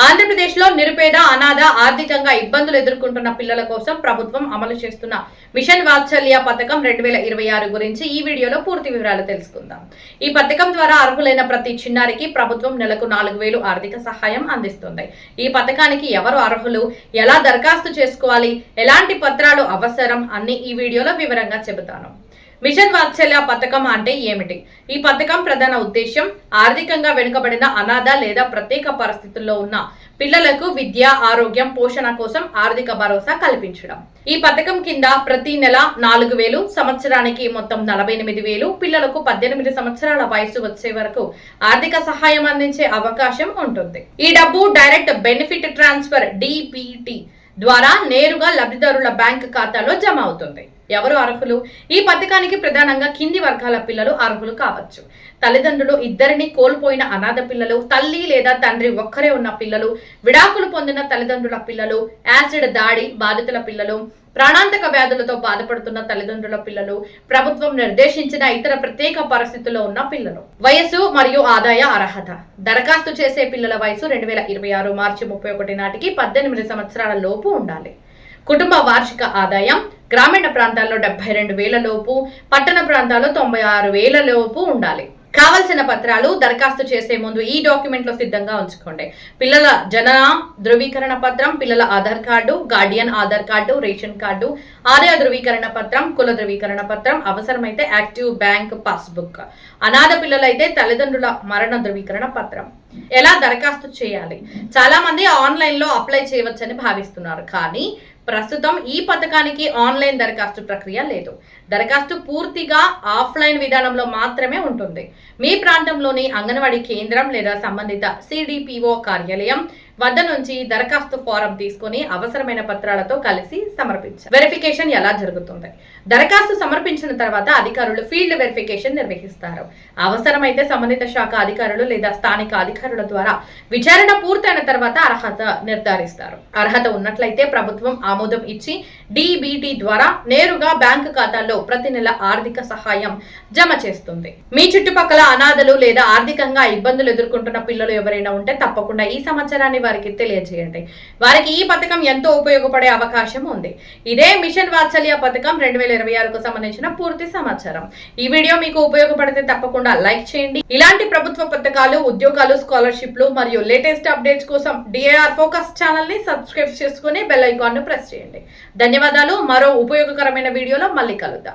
ఆంధ్రప్రదేశ్లో నిరుపేద అనాథ ఆర్థికంగా ఇబ్బందులు ఎదుర్కొంటున్న పిల్లల కోసం ప్రభుత్వం అమలు చేస్తున్న మిషన్ వాత్సల్య పథకం 2026 గురించి ఈ వీడియోలో పూర్తి వివరాలు తెలుసుకుందాం. ఈ పథకం ద్వారా అర్హులైన ప్రతి చిన్నారికి ప్రభుత్వం నెలకు 4000 ఆర్థిక సహాయం అందిస్తుంది. ఈ పథకానికి ఎవరు అర్హులు, ఎలా దరఖాస్తు చేసుకోవాలి, ఎలాంటి పత్రాలు అవసరం అన్ని ఈ వీడియోలో వివరంగా చెబుతాను. మిషన్ వాత్సల్య పథకం అంటే ఏమిటి? ఈ పథకం ప్రధాన ఉద్దేశం ఆర్థికంగా వెనుకబడిన అనాథ లేదా ప్రత్యేక పరిస్థితుల్లో ఉన్న పిల్లలకు విద్య, ఆరోగ్యం, పోషణ కోసం ఆర్థిక భరోసా కల్పించడం. ఈ పథకం కింద ప్రతి నెల 4000, సంవత్సరానికి మొత్తం 48,000, పిల్లలకు 18 సంవత్సరాల వయసు వచ్చే వరకు ఆర్థిక సహాయం అందించే అవకాశం ఉంటుంది. ఈ డబ్బు డైరెక్ట్ బెనిఫిట్ ట్రాన్స్ఫర్ DBT ద్వారా నేరుగా లబ్ధిదారుల బ్యాంక్ ఖాతాలో జమ అవుతుంది. ఎవరు అర్హులు? ఈ పథకానికి ప్రధానంగా కింది వర్గాల పిల్లలు అర్హులు కావచ్చు. తల్లిదండ్రులు ఇద్దరిని కోల్పోయిన అనాథ పిల్లలు, తల్లి లేదా తండ్రి ఒక్కరే ఉన్న పిల్లలు, విడాకులు పొందిన తల్లిదండ్రుల పిల్లలు, యాసిడ్ దాడి బాధితుల పిల్లలు, ప్రాణాంతక వ్యాధులతో బాధపడుతున్న తల్లిదండ్రుల పిల్లలు, ప్రభుత్వం నిర్దేశించిన ఇతర ప్రత్యేక పరిస్థితుల్లో ఉన్న పిల్లలు. వయసు మరియు ఆదాయ అర్హత. దరఖాస్తు చేసే పిల్లల వయసు 2026 మార్చి 31 నాటికి 18 సంవత్సరాల లోపు ఉండాలి. కుటుంబ వార్షిక ఆదాయం గ్రామీణ ప్రాంతాల్లో 72,000 లోపు, పట్టణ ప్రాంతాల్లో 96,000 లోపు ఉండాలి. కావలసిన పత్రాలు దరఖాస్తు చేసే ముందు ఈ డాక్యుమెంట్లు సిద్ధంగా ఉంచుకోండి. పిల్లల జనన ధృవీకరణ పత్రం, పిల్లల Aadhaar card, Guardian Aadhaar card, ration card, ఆదాయ ధృవీకరణ పత్రం, కుల ధృవీకరణ పత్రం, అవసరమైతే యాక్టివ్ బ్యాంక్ పాస్బుక్. అనాథ పిల్లలైతే తల్లిదండ్రుల మరణ ధృవీకరణ పత్రం. ఎలా దరఖాస్తు చేయాలి? చాలా మంది ఆన్లైన్ లో అప్లై చేయవచ్చని భావిస్తున్నారు, కానీ ప్రస్తుతం ఈ పథకానికి ఆన్లైన్ దరఖాస్తు ప్రక్రియ లేదు. దరఖాస్తు పూర్తిగా ఆఫ్లైన్ విధానంలో మాత్రమే ఉంటుంది. మీ ప్రాంతంలోని అంగన్వాడీ కేంద్రం లేదా సంబంధిత CDPO కార్యాలయం వద్ద నుంచి దరఖాస్తు ఫారం తీసుకుని అవసరమైన పత్రాలతో కలిసి సమర్పించాలి. వెరిఫికేషన్ ఎలా జరుగుతుంది? దరఖాస్తు సమర్పించిన తర్వాత అధికారులు ఫీల్డ్ వెరిఫికేషన్ నిర్వహిస్తారు. అవసరమైతే సంబంధిత శాఖ అధికారులు లేదా స్థానిక అధికారుల ద్వారా విచారణ పూర్తయిన తర్వాత అర్హత నిర్ధారిస్తారు. అర్హత ఉన్నట్లయితే ప్రభుత్వం ఆమోదం ఇచ్చి DBT ద్వారా నేరుగా బ్యాంకు ఖాతాల్లో ప్రతి నెల ఆర్థిక సహాయం జమ చేస్తుంది. మీ చుట్టుపక్కల అనాథలు లేదా ఆర్థికంగా ఇబ్బందులు ఎదుర్కొంటున్న పిల్లలు ఎవరైనా ఉంటే తప్పకుండా ఈ సమాచారాన్ని వారికి తెలియజేయండి. వారికి ఈ పథకం ఎంతో ఉపయోగపడే అవకాశం ఉంది. ఇదే మిషన్ వాత్సల్య పథకం 2026కు సంబంధించిన పూర్తి సమాచారం. ఈ వీడియో మీకు ఉపయోగపడితే తప్పకుండా లైక్ చేయండి. ఇలాంటి ప్రభుత్వ పథకాలు, ఉద్యోగాలు, స్కాలర్షిప్లు మరియు లేటెస్ట్ అప్డేట్స్ కోసం DIR ఫోకస్ ఛానల్ ని సబ్స్క్రైబ్ చేసుకుని బెల్ ఐకాన్ ను ప్రెస్ చేయండి. ధన్యవాదాలు. మరో ఉపయోగకరమైన వీడియోలో మళ్ళీ కలుద్దాం.